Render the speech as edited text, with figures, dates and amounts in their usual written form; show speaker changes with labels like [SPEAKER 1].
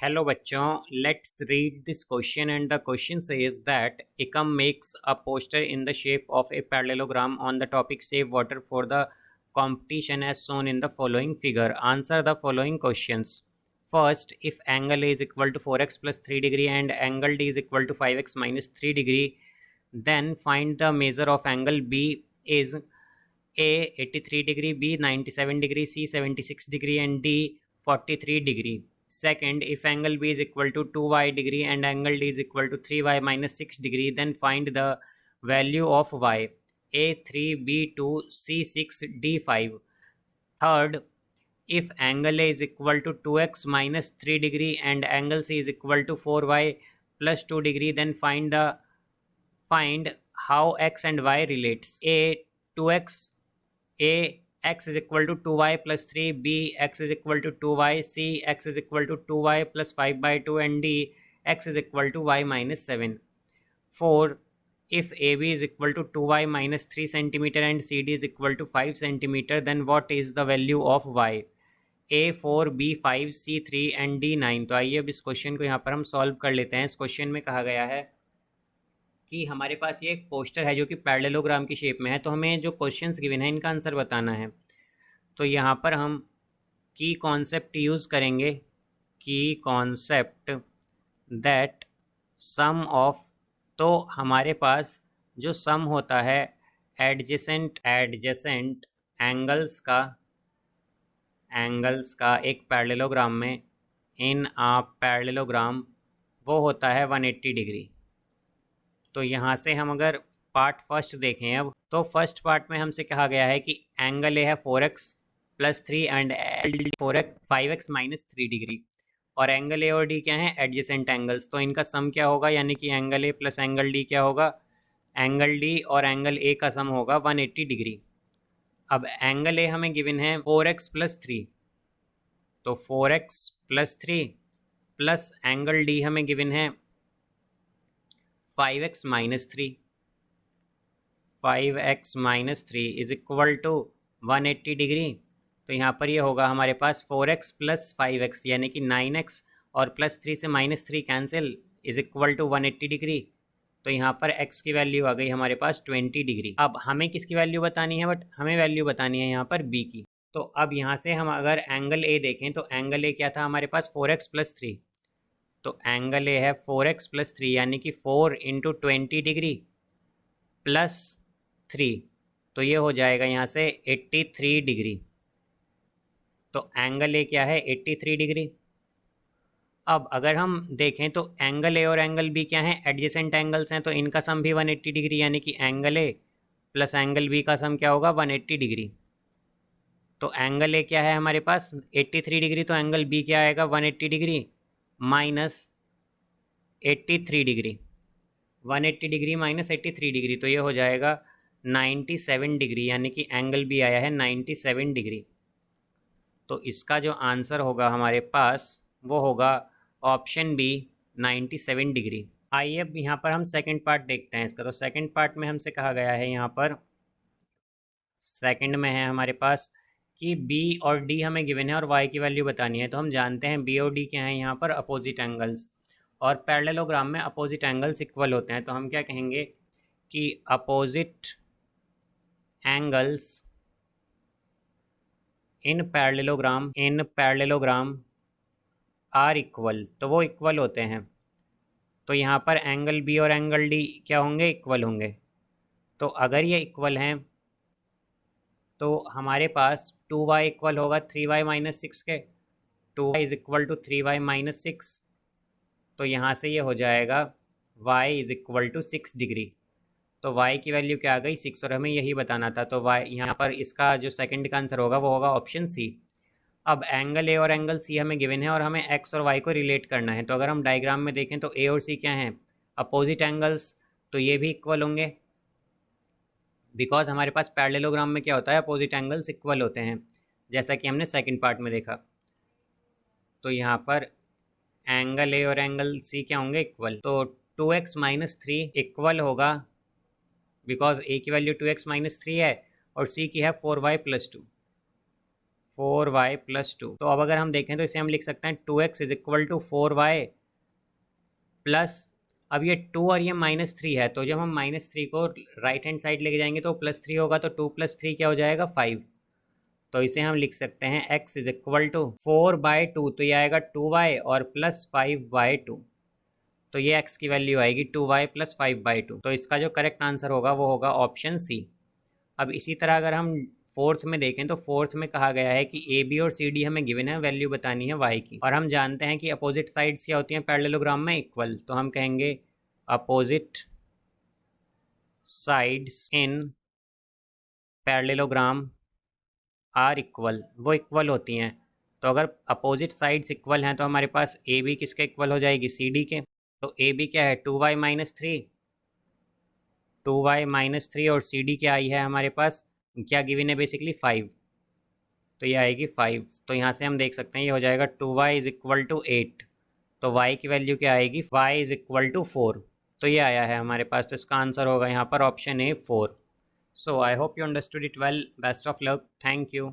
[SPEAKER 1] Hello बच्चों, let's read this question and the question says that Ekam makes a poster in the shape of a parallelogram on the topic save water for the competition as shown in the following figure. Answer the following questions. First, if angle A is equal to 4x plus 3 degree and angle D is equal to 5x minus 3 degree, then find the measure of angle B is A 83 degree, B 97 degree, C 76 degree and D 43 degree. Second, if angle B is equal to 2y degree and angle D is equal to 3y minus 6 degree, then find the value of y. A3, B2, C6, D5. Third, if angle A is equal to 2x minus 3 degree and angle C is equal to 4y plus 2 degree, then find how x and y relates. A 2x, A x is equal to 2y plus 3, b x is equal to 2y, c x is equal to 2y plus 5 by 2 and d x is equal to y minus 7. 4. If AB is equal to 2y minus 3 centimeter and CD is equal to 5 centimeter, then what is the value of y? A4, B5, C3 and D9. तो आइए अब इस question को यहाँ पर हम solve कर लेते हैं। इस क्वेश्चन में कहा गया है कि हमारे पास ये एक पोस्टर है जो कि पैरेललोग्राम की शेप में है, तो हमें जो क्वेश्चंस गिवन है इनका आंसर बताना है। तो यहाँ पर हम की कॉन्सेप्ट यूज़ करेंगे, की कॉन्सेप्ट दैट सम ऑफ, तो हमारे पास जो सम होता है एडजेसेंट एंगल्स का एक पैरेललोग्राम में, इन आ पैरेललोग्राम, वो होता है 180 डिग्री। तो यहाँ से हम अगर पार्ट फर्स्ट देखें अब, तो फर्स्ट पार्ट में हमसे कहा गया है कि एंगल ए है 4x plus 3 and 5x minus 3 degree, और एंगल ए और डी क्या है, एडजेसेंट एंगल्स। तो इनका सम क्या होगा, यानी कि angle A plus angle D क्या होगा, एंगल डी और एंगल ए का सम होगा 180 डिग्री। अब एंगल ए हमें गिवन है 4x प्लस 3, तो 4x plus 3 plus angle D हमें गिवन है 5x minus 3, 5x minus 3 is equal to 180 degree. तो यहाँ पर ये होगा हमारे पास 4x प्लस 5x यानी कि 9x, और प्लस 3 से minus 3 cancel, is equal to 180 degree. तो यहाँ पर x की वैल्यू आ गई हमारे पास 20 डिग्री। अब हमें किसकी वैल्यू बतानी है, बट हमें वैल्यू बतानी है यहाँ पर b की। तो अब यहाँ से हम अगर एंगल a देखें, तो एंगल a क्या था हमारे पास 4x प्लस 3, तो एंगल ए है 4x प्लस 3 यानी कि 4 इंटू 20 डिग्री प्लस 3, तो ये हो जाएगा यहाँ से 83 डिग्री। तो एंगल ए क्या है, 83 डिग्री। अब अगर हम देखें तो एंगल ए और एंगल बी क्या हैं, एडजेसेंट एंगल्स हैं, तो इनका सम भी 180 डिग्री, यानी कि angle A plus angle B का सम क्या होगा, 180 डिग्री। तो एंगल ए क्या है हमारे पास 83 डिग्री, तो एंगल बी क्या आएगा 180 degree minus 83 degree, 180 degree minus 83 degree, तो ये हो जाएगा 97 डिग्री, यानी कि एंगल भी आया है 97 डिग्री। तो इसका जो आंसर होगा हमारे पास वो होगा ऑप्शन बी 97 डिग्री। आइए अब यहाँ पर हम सेकंड पार्ट देखते हैं इसका। तो सेकंड पार्ट में हमसे कहा गया है, यहाँ पर सेकंड में है हमारे पास कि बी और डी हमें गिवन है और वाई की वैल्यू बतानी है। तो हम जानते हैं बी और डी क्या हैं यहाँ पर, अपोजिट एंगल्स, और पैरेललोग्राम में अपोजिट एंगल्स इक्वल होते हैं। तो हम क्या कहेंगे कि opposite angles in parallelogram are equal, तो वो इक्वल होते हैं। तो यहाँ पर एंगल बी और एंगल डी क्या होंगे, इक्वल होंगे। तो अगर ये इक्वल हैं तो हमारे पास 2y इक्वल होगा 3y माइनस 6 के, 2y is equal to 3y minus 6। तो यहाँ से ये हो जाएगा y is equal to 6 degree. तो y की वैल्यू क्या आ गई, 6, और हमें यही बताना था। तो y यहाँ पर इसका जो सेकंड का आंसर होगा वो होगा ऑप्शन सी। अब एंगल ए और एंगल सी हमें गिवन है और हमें x और y को रिलेट करना है। तो अगर हम डायग्राम में देखें तो a और c क्या हैं, अपोजिट एंगल्स, तो ये भी इक्वल होंगे, बिकॉज हमारे पास पैरेललोग्राम में क्या होता है, अपोजिट एंगल्स इक्वल होते हैं, जैसा कि हमने सेकंड पार्ट में देखा। तो यहाँ पर एंगल ए और एंगल सी क्या होंगे, इक्वल। तो 2x माइनस 3 इक्वल होगा, बिकॉज ए की वैल्यू 2x माइनस 3 है और सी की है 4y प्लस 2, 4y प्लस 2। तो अब अगर हम देखें तो इसे हम लिख सकते हैं 2x is equal to 4y plus, अब ये 2 और ये -3 है, तो जब हम -3 को राइट हैंड साइड लेके जाएंगे तो +3 होगा, तो 2 + 3 क्या हो जाएगा 5। तो इसे हम लिख सकते हैं x इज इक्वल टू 4/2, तो ये आएगा 2y और प्लस 5/2। तो ये x की वैल्यू आएगी 2y प्लस 5/2। तो इसका जो करेक्ट आंसर होगा वो होगा ऑप्शन सी। अब इसी तरह अगर हम फोर्थ में देखें तो फोर्थ में कहा गया है कि ए बी और सी डी हमें गिवन है, वैल्यू बतानी है वाई की, और हम जानते हैं कि अपोजिट साइड्स क्या होती हैं पैरेललोग्राम में, इक्वल। तो हम कहेंगे opposite sides in parallelogram are equal, वो इक्वल होती हैं। तो अगर अपोजिट साइड्स इक्वल हैं तो हमारे पास ए बी किसके इक्वल हो जाएगी, सी डी के। तो ए बी क्या है 2y - 3, 2y - 3, और सी डी क्या आई है हमारे पास, क्या गिवन है बेसिकली 5, तो ये आएगी 5। तो यहाँ से हम देख सकते हैं ये हो जाएगा 2y इज इक्वल टू 8। तो y की वैल्यू क्या आएगी, y इज इक्वल टू 4। तो ये आया है हमारे पास, तो इसका आंसर होगा यहाँ पर option A 4। So I hope you understood it well. Best of luck, thank you.